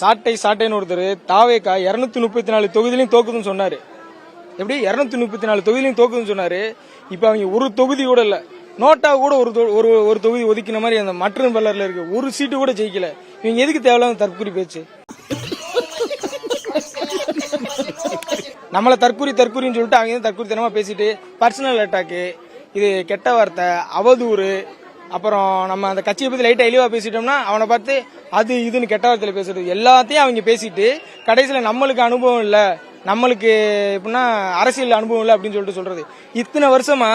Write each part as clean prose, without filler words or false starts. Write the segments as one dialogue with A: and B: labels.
A: சாட்டைன்னு ஒருத்தர் தாவேக்கா 234 தொகுதியிலையும் தோக்குதுன்னு சொன்னாரு. எப்படி 234 தொகுதியிலையும் தோக்குதுன்னு சொன்னாரு. இப்ப அவங்க ஒரு தொகுதி கூட இல்ல, நோட்டா கூட ஒரு தொகுதி ஒதுக்கின மாதிரி அந்த மற்ற பல்லர்ல இருக்கு, ஒரு சீட்டு கூட ஜெயிக்கல. இவங்க எதுக்கு தேவையில்லாத தற்கூரி பேச்சு? நம்மள தற்கூரின்னு சொல்லிட்டு அவங்க தற்கூரித்தனமா பேசிட்டு பர்சனல் அட்டாக்கு, இது கெட்ட வார்த்தை, அவதூறு, அப்புறம் நம்ம அந்த கட்சியை பத்தி லைட்டா இழிவா பேசிட்டோம்னா அவனை பார்த்து அது இதுன்னு கெட்ட வார்த்தையில பேசுறது, எல்லாத்தையும் அவங்க பேசிட்டு கடைசியில நம்மளுக்கு அனுபவம் இல்ல, நம்மளுக்கு எப்படின்னா அரசியல் அனுபவம் இல்ல அப்படின்னு சொல்லிட்டு சொல்றது. இத்தனை வருஷமா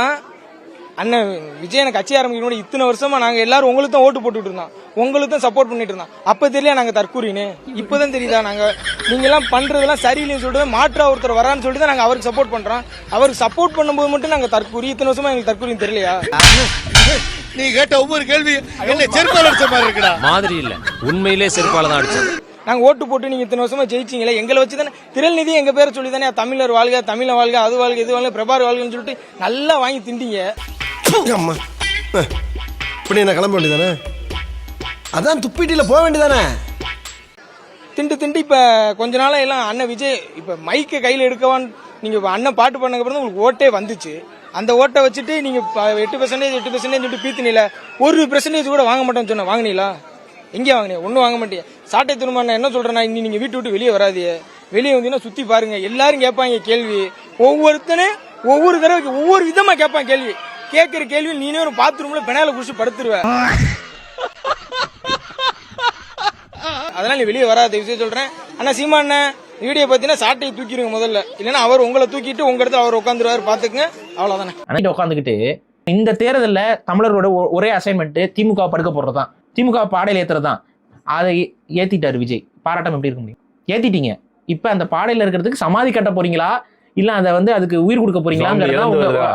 A: அண்ணன் விஜயனை கட்சி ஆரம்பிக்கணும், இத்தனை வருஷமா நாங்க எல்லாரும் உங்களுக்கு தான் ஓட்டு போட்டுட்டு இருந்தோம், உங்களுக்கு தான் சப்போர்ட் பண்ணிட்டு இருந்தோம். அப்ப தெரியல நாங்க தற்கூரின்னு, இப்பதான் தெரியுதா நாங்க நீங்க எல்லாம் பண்றதெல்லாம் சரியில்லைன்னு சொல்லிட்டு மாற்றா ஒருத்தர் வரான்னு சொல்லிட்டு தான் நாங்க அவருக்கு சப்போர்ட் பண்றோம். அவருக்கு சப்போர்ட் பண்ணும்போது மட்டும் நாங்க தற்கூரி, இத்தனை வருஷமா எங்களுக்கு தற்கூரின்னு தெரியலையா?
B: நீ கேட்ட ஒவ்வொரு கேள்வி என்ன செருப்பால அடிச்ச மாதிரி இருக்குடா.
C: மாதிரி இல்ல, உண்மையிலே செருப்பால தான் அடிச்சது.
A: நாங்க ஓட்டு போட்டு நீங்க இத்தனை வருஷமா ஜெயிச்சீங்களே, எங்களை வச்சுதானே திரள்நிதி எங்க பேரை சொல்லி தானே தமிழர் வாழ்க, தமிழ வாழ்க, அது வாழ்க, இது வாழ்க, பிரபார் வாழ்கன்னு சொல்லிட்டு நல்லா வாங்கி திண்டீங்க.
B: இப்படி என்ன கிளம்ப வேண்டியதானே? அதான் துப்பிட்டில போக வேண்டியதானே?
A: திண்டு இப்ப கொஞ்ச நாளா எல்லாம் அண்ணன் விஜய் இப்ப மைக்க கையில எடுக்கவான்னு நீங்க அண்ணன் பாட்டு பண்ணக்கு அப்புறம் உங்களுக்கு ஓட்டே வந்துச்சு. அந்த ஓட்டை வச்சுட்டு நீங்க 8% சொல்லிட்டு பீத்தினில 1% கூட வாங்க மாட்டோம்னு சொன்ன, வாங்கினீங்களா? எங்கே வாங்கினீங்க? ஒன்னும் வாங்க மாட்டீங்க. சாட்டை திரும்ப என்ன சொல்றேன்னா, இன்னி நீங்க வீட்டு விட்டு வெளியே வராதிய, வெளியே வந்தீங்கன்னா சுத்தி பாருங்க, எல்லாரும் கேட்பாங்க கேள்வி, ஒவ்வொருத்தனும் ஒவ்வொரு தடவைக்கு ஒவ்வொரு விதமா கேட்பான் கேள்வி. கேட்கிற கேள்வி நீனே ஒரு பாத்ரூம்ல பெனால குடிச்சு படுத்துருவ. அதனால நீ வெளியே வராத விஷயம் சொல்றேன். அண்ணா சீமா அண்ணன் வீடியோ பாத்தீங்கன்னா சாட்டையை தூக்கிடுங்க முதல்ல, இல்லன்னா அவர் உங்களை தூக்கிட்டு உங்க இடத்துல அவர் உட்காந்துருவாரு, பாத்துக்குங்க. அவ்வளவுதானே.
D: உட்காந்துக்கிட்டு இந்த தேர்தல்ல தமிழர்களோட ஒரே அசைன்மெண்ட் திமுக படுக்க போடுறதுதான், திமுக பாடையில் ஏத்துறதுதான். அதை ஏத்திட்டாரு விஜய். பாராட்டம் எப்படி இருக்க முடியும்? ஏத்திட்டீங்க. இப்ப அந்த பாடையில இருக்கிறதுக்கு சமாதி கட்ட போறீங்களா, இல்ல அதை அதுக்கு உயிர் கொடுக்க போறீங்களா,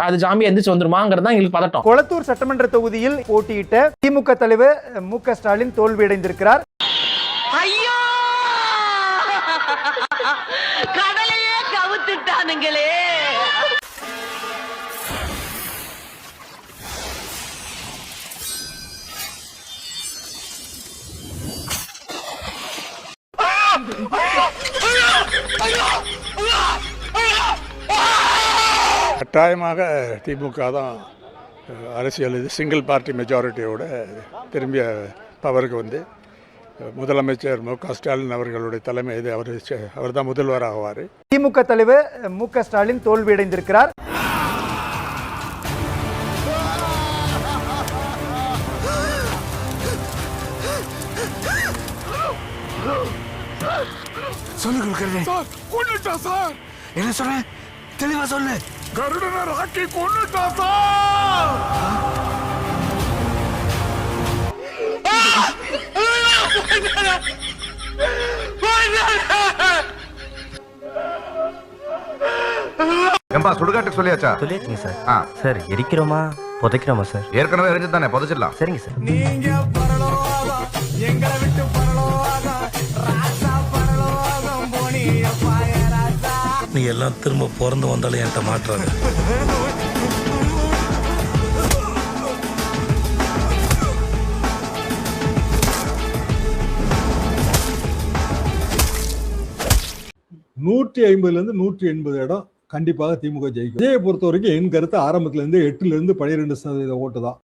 D: அது ஜாம்பி எந்திரிச்சு வந்துருமாங்கிறதா எங்களுக்கு பதட்டம்.
E: கொளத்தூர் சட்டமன்ற தொகுதியில் போட்டியிட்ட திமுக தலைவர் மு.க. ஸ்டாலின் தோல்வியடைந்திருக்கிறார்.
F: ஐயோ, கடலையே கவுத்துட்டானுங்களே.
G: கட்டாயமாக திமுக தான் அரசியல் சிங்கிள் பார்ட்டி மெஜாரிட்டியோட திரும்பிய பவருக்கு வந்து முதலமைச்சர் மு.க. ஸ்டாலின் அவர்களுடைய தலைமை இது, அவர் தான் முதல்வர் ஆவார்.
E: திமுக தலைவர் மு.க. ஸ்டாலின் தோல்வியடைந்திருக்கிறார்.
B: என்ன சொல்ற? தெளிவா சொல்லு.
G: கருடனை ராக்கி கொன்னுட்டா சார்.
H: ஏம்பா சுடுகாட்டுக்கு சொல்லியாச்சா?
I: சொல்லியாச்சுங்க சார். சார் எரிக்கிறோமா புதைக்கிறோமா சார்?
H: ஏற்கனவே எரிஞ்சு தானே, புதைச்சிடலாம்.
I: சரிங்க சார்.
B: நீங்க பரலோகம் எங்களை விட்டு பரலோகம், ராசா பரலோகம் போனிய பாயராசா.
J: நீ எல்லாம் திரும்ப பிறந்து வந்தாலும் என்கிட்ட மாட்டுறாங்க.
G: இருந்து 180 இடம் கண்டிப்பாக திமுக ஜெயிக்கும். விஜயை பொறுத்த வரைக்கும் என் கருத்து ஆரம்பத்துல இருந்து 8% 12% ஓட்டு தான்.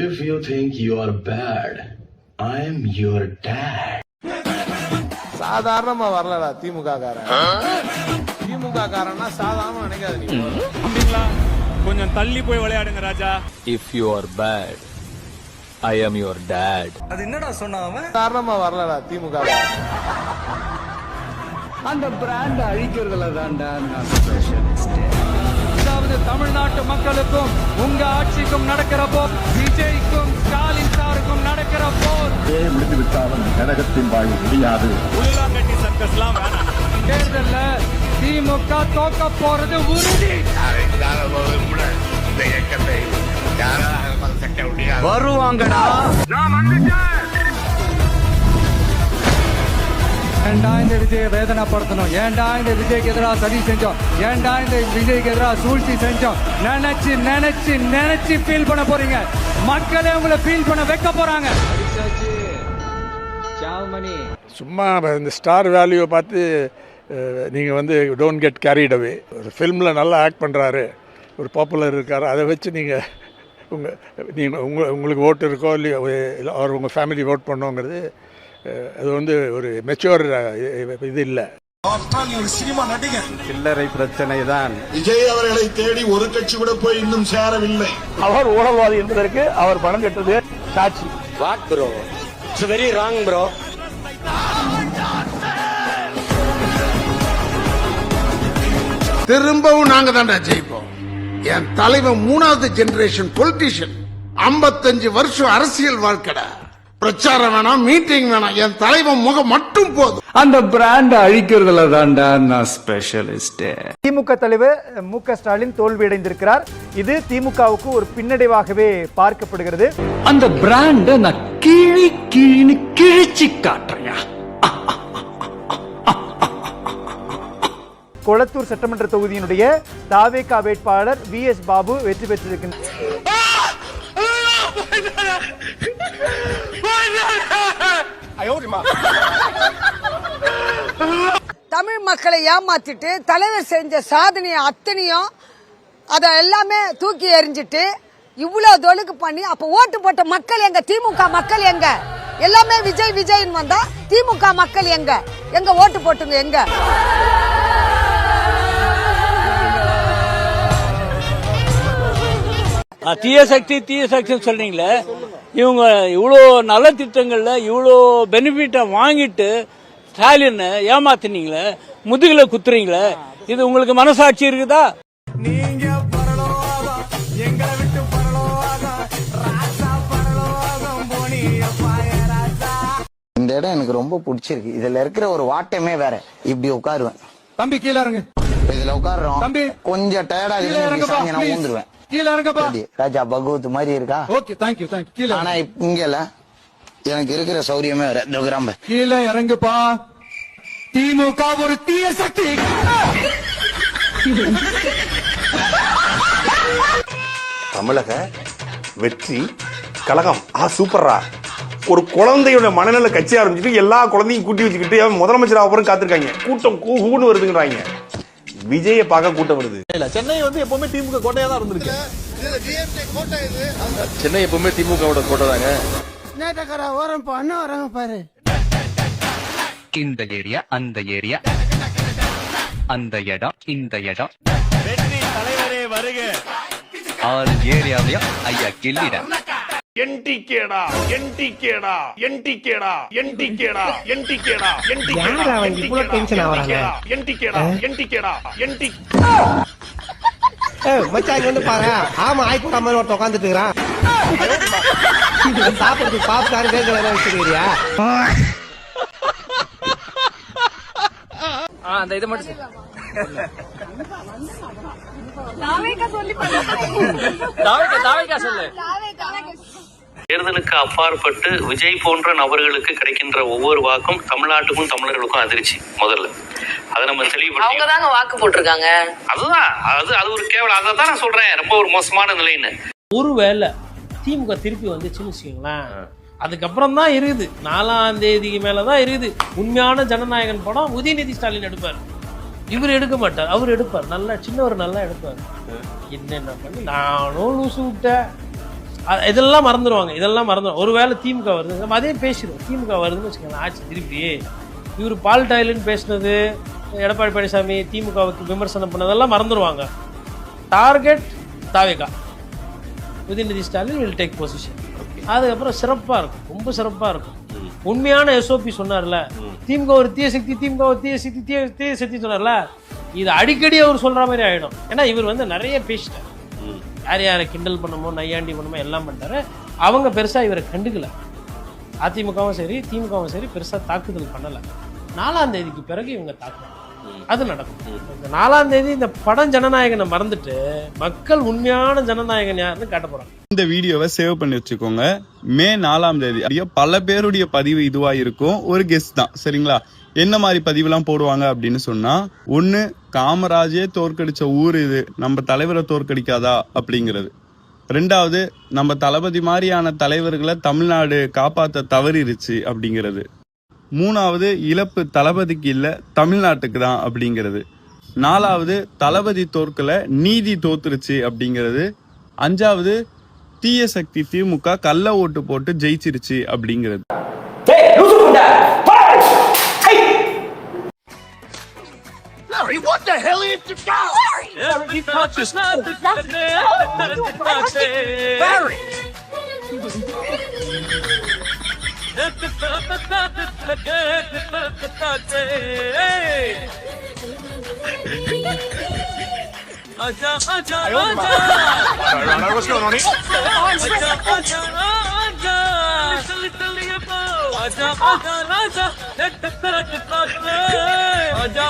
J: If you think you are bad, I am your dad.
B: சாதாரணமா வரலடா திமுக காரன். திமுக காரன்னா சாதாரணமா நினைக்காத நீ.
A: கொஞ்சம் தள்ளி போய் விளையாடுங்க ராஜா.
C: If you are bad, I am your dad.
B: அது என்னடா சொன்னாம? சாதாரணமா வரலடா திமுக காரன். அந்த பிராண்ட் அழிக்கிறதுல தான்டா நான் ஸ்பெஷலிஸ்ட்.
A: அதாவது தமிழ்நாட்டு மக்களுக்கும் உங்க ஆட்சிக்கும் நடக்கிற போர், விஜய்க்கும் ஸ்டாலின் சாருக்கும் நடக்கிற போர்
H: முடிந்து விட்டாலும் கழகத்தின் வாழ்வு முடியாது.
A: உள்ளாங்கட்டி சர்க்கஸ்லாம் வேணாம். தேர்தல்ல திமுக தோக்க போறது உறுதி.
B: வருவாங்கடா.
A: நான் வந்துட்டேன். ஏண்டா இந்த விஜயை வேதனைப்படுத்தணும், ஏண்டா இந்த விஜய்க்கு எதிராக சதி செஞ்சோம், ஏண்டா இந்த விஜய்க்கு எதிராக சூழ்ச்சி செஞ்சோம் நினைச்சு நினைச்சு நினைச்சு ஃபீல் பண்ண போறீங்க. மக்களே உங்களை ஃபீல் பண்ண வைக்க போறாங்க.
G: சும்மா இந்த ஸ்டார் வேல்யூவை பார்த்து நீங்கள் வந்து டோன்ட் கெட் கேரிட் அவே. ஒரு ஃபில்மில் நல்லா ஆக்ட் பண்ணுறாரு, ஒரு பாப்புலர் இருக்கார், அதை வச்சு நீங்கள் உங்களுக்கு ஓட்டு இருக்கோ இல்லையோ அவர் உங்கள் ஃபேமிலி ஓட் பண்ணோங்கிறது அது வந்து ஒரு மெச்சூர் இது இல்லை.
B: சில்லறை பிரச்சனை தான்.
J: விஜய் அவர்களை தேடி ஒரு கட்சி கூட போய் இன்னும் சேரவில்லை.
A: அவர் ஊழல்வாதி என்பதற்கு அவர் பணம் கட்டது சாட்சி.
B: What bro, it's very wrong bro.
J: திரும்பவும் நாங்க தான்டா ஜெயிப்போம். என் தலைவன் 3வது ஜெனரேஷன் பொலிட்டிஷியன். 55 வருஷம் அரசியல் வாழ்க்கடா. பிரச்சாரம் வேணாம், மீட்டிங் வேணாம், என் தலைவன் முகம் மட்டும் போதும்.
B: அந்த பிராண்ட் அழிக்கிறதுல தான்டா நான் ஸ்பெஷலிஸ்ட்.
E: திமுக தலைவர் மு.க. ஸ்டாலின் தோல்வியடைந்திருக்கிறார். இது திமுகவுக்கு ஒரு பின்னடைவாகவே பார்க்கப்படுகிறது.
B: அந்த பிராண்ட நான் கிழின்னு கிழிச்சு காட்டுறேன்.
E: கொளத்தூர் சட்டமன்ற தொகுதியினுடைய தாவேகா வேட்பாளர் வி.எஸ். பாபு வெற்றி பெற்றிருக்கின்றார்.
F: தமிழ் மக்களை ஏமாத்திட்டு தலைவர் செஞ்ச சாதனையை அத்தனையும் அதை எல்லாமே தூக்கி எறிஞ்சிட்டு இவ்வளவு தொழுக்கு பண்ணி அப்ப ஓட்டு போட்ட மக்கள் எங்க? திமுக மக்கள் எங்க? எல்லாமே விஜய் விஜய்னு வந்தா திமுக மக்கள் எங்க? எங்க ஓட்டு போட்டுங்க எங்க?
A: தீய சக்தி சொல்றீங்களே, இவங்க இவ்வளோ நல்ல திட்டங்கள்ல இவ்வளோ பெனிஃபிட்டை வாங்கிட்டு ஸ்டாலின் ஏமாத்தினீங்களே, முதுகுல குத்துறீங்களே, இது உங்களுக்கு மனசாட்சி இருக்குதா?
I: இந்த இடம் எனக்கு ரொம்ப பிடிச்சிருக்கு. இதுல இருக்கிற ஒரு வாட்டமே வேற. இப்படி உட்காருவேன்.
B: தம்பி கீழ இறங்கு.
I: இதுல உட்காருறோம்.
B: தம்பி
I: கொஞ்சம் டயர்டா இருக்கு, நான் ஊந்துருவேன்.
B: கீழ இறங்கப்பா.
I: ராஜா பகவத் மாதிரி இருக்கா?
B: Okay, thank you. கீழ.
I: ஆனா இங்கல எனக்கு இருக்கிற சௌரியமே வேற. கிராம
B: கீழ இறங்குப்பா. திமுக ஒரு தீய சக்தி.
H: தமிழக வெற்றி கழகம் சூப்பர்ரா. ஒரு குழந்தையோட மனநல கட்சி ஆரம்பிச்சுட்டு எல்லா குழந்தையும் கூட்டி வச்சுக்கிட்டு முதலமைச்சர் அப்புறம் காத்திருக்காங்க. கூட்டம் கூன்னு வருதுங்கிறாங்க. விஜய பார்க்க கூட்டம் வருது.
B: சென்னை வந்து எப்பவுமே திமுக கோட்டையா தான் இருந்திருக்கு.
C: சென்னை எப்பவுமே திமுகவோட கோட்டை தாங்க.
F: வராங்க பாரு.
I: இந்த ஏரியா, அந்த ஏரியா, அந்த இடம், இந்த இடம்.
B: வெற்றி தலைவரே வருக.
I: 6 ஏரியாவிலையும் ஐயா கிள்ளிட.
H: என்டிகேடா.
B: மச்சான் வந்து பாரு. ஆமா, ஆய்க்கு மாதிரி ஒருத்த உட்காந்துட்டு இருக்கிறான். சாப்பிடுறதுக்கு பாப்கார்ன் கேட்கல வச்சிருக்கிறியா?
A: அந்த இதை மட்டும் சொல்லு.
K: தேர்தலுக்கு அப்பாற்பட்டு விஜய் போன்ற நபர்களுக்கு கிடைக்கின்ற ஒவ்வொரு வாக்கும் தமிழ்நாட்டுக்கும் தமிழர்களுக்கும் அதிர்ச்சி. முதல்ல அதை நம்ம தெளிவுபடுத்தி
F: வாக்கு போட்டிருக்காங்க.
K: அதுதான் அது ஒரு கேவலம். அதை தான் நான் சொல்றேன், ரொம்ப ஒரு மோசமான நிலைன்னு.
A: ஒருவேளை திமுக திருப்பி வந்துச்சுன்னு வச்சுக்கோங்களேன், அதுக்கப்புறம் தான் இருக்குது 4ஆம் தேதிக்கு மேலதான் இருக்குது உண்மையான ஜனநாயகன் படம். உதயநிதி ஸ்டாலின் எடுப்பார், இவர் எடுக்க மாட்டார். அவர் எடுப்பார், நல்லா சின்னவர் நல்லா எடுப்பார். என்னென்ன பண்ணி நானும் லூசு விட்டேன், இதெல்லாம் மறந்துடுவாங்க. ஒருவேளை திமுக வருது, நம்ம அதே பேசிடுவோம். திமுக வருதுன்னு வச்சுக்கோங்களேன், ஆச்சு திருப்பி. இவர் பால் டாயிலுன்னு பேசினது, எடப்பாடி பழனிசாமி திமுகவுக்கு விமர்சனம் பண்ணதெல்லாம் மறந்துடுவாங்க. Target TVK, Udhayanidhi Stalin will take position. அதுக்கப்புறம் சிறப்பா இருக்கும், ரொம்ப சிறப்பா இருக்கும். உண்மையான எஸ்ஓபி சொன்னார்ல, திமுக ஒரு தீய சக்தி சொன்னார்ல, இது அடிக்கடி அவர் சொல்ற மாதிரி ஆயிடும். ஏன்னா இவர் வந்து நிறைய பேசிட்டார், யாரை கிண்டல் பண்ணமோ நையாண்டி பண்ணமோ எல்லாம் பண்ணிட்டாரு. அவங்க பெருசா இவரை கண்டுக்கல. அதிமுகவும் சரி திமுகவும் சரி பெருசா தாக்குதல் பண்ணல. 4ஆம் தேதிக்கு பிறகு இவங்க தாக்குதல் அது நடக்கும். இந்த 4ஆம் தேதி இந்த படம் ஜனநாயகனை மறந்துட்டு மக்கள் உண்மையான ஜனநாயகன் யாருன்னு காட்ட போறாங்க.
L: இந்த வீடியோவை சேவ் பண்ணி வச்சுக்கோங்க. மே 4ஆம் தேதி பல பேருடைய பதிவு இதுவா இருக்கும். ஒரு கெஸ் தான், சரிங்களா? என்ன மாதிரி பதிவுலாம் போடுவாங்க அப்படின்னு சொன்னா, 1 காமராஜே தோற்கடிச்ச ஊர் இது, நம்ம தலைவரை தோற்கடிக்காதா அப்படிங்கிறது. 2வது நம்ம தளபதி மாதிரியான தலைவர்களை தமிழ்நாடு காப்பாற்ற தவறிருச்சு அப்படிங்கிறது. மூணாவது இழப்பு தளபதிக்கு இல்ல தமிழ்நாட்டுக்கு தான் அப்படிங்கிறது. நாலாவது தளபதி தோற்கல நீதி தோத்துருச்சு அப்படிங்கிறது. அஞ்சாவது தீய சக்தி திமுக கள்ள ஓட்டு போட்டு ஜெயிச்சிருச்சு அப்படிங்கிறது.
J: What the hell is the Barry!
H: What's going on here?
J: Aja,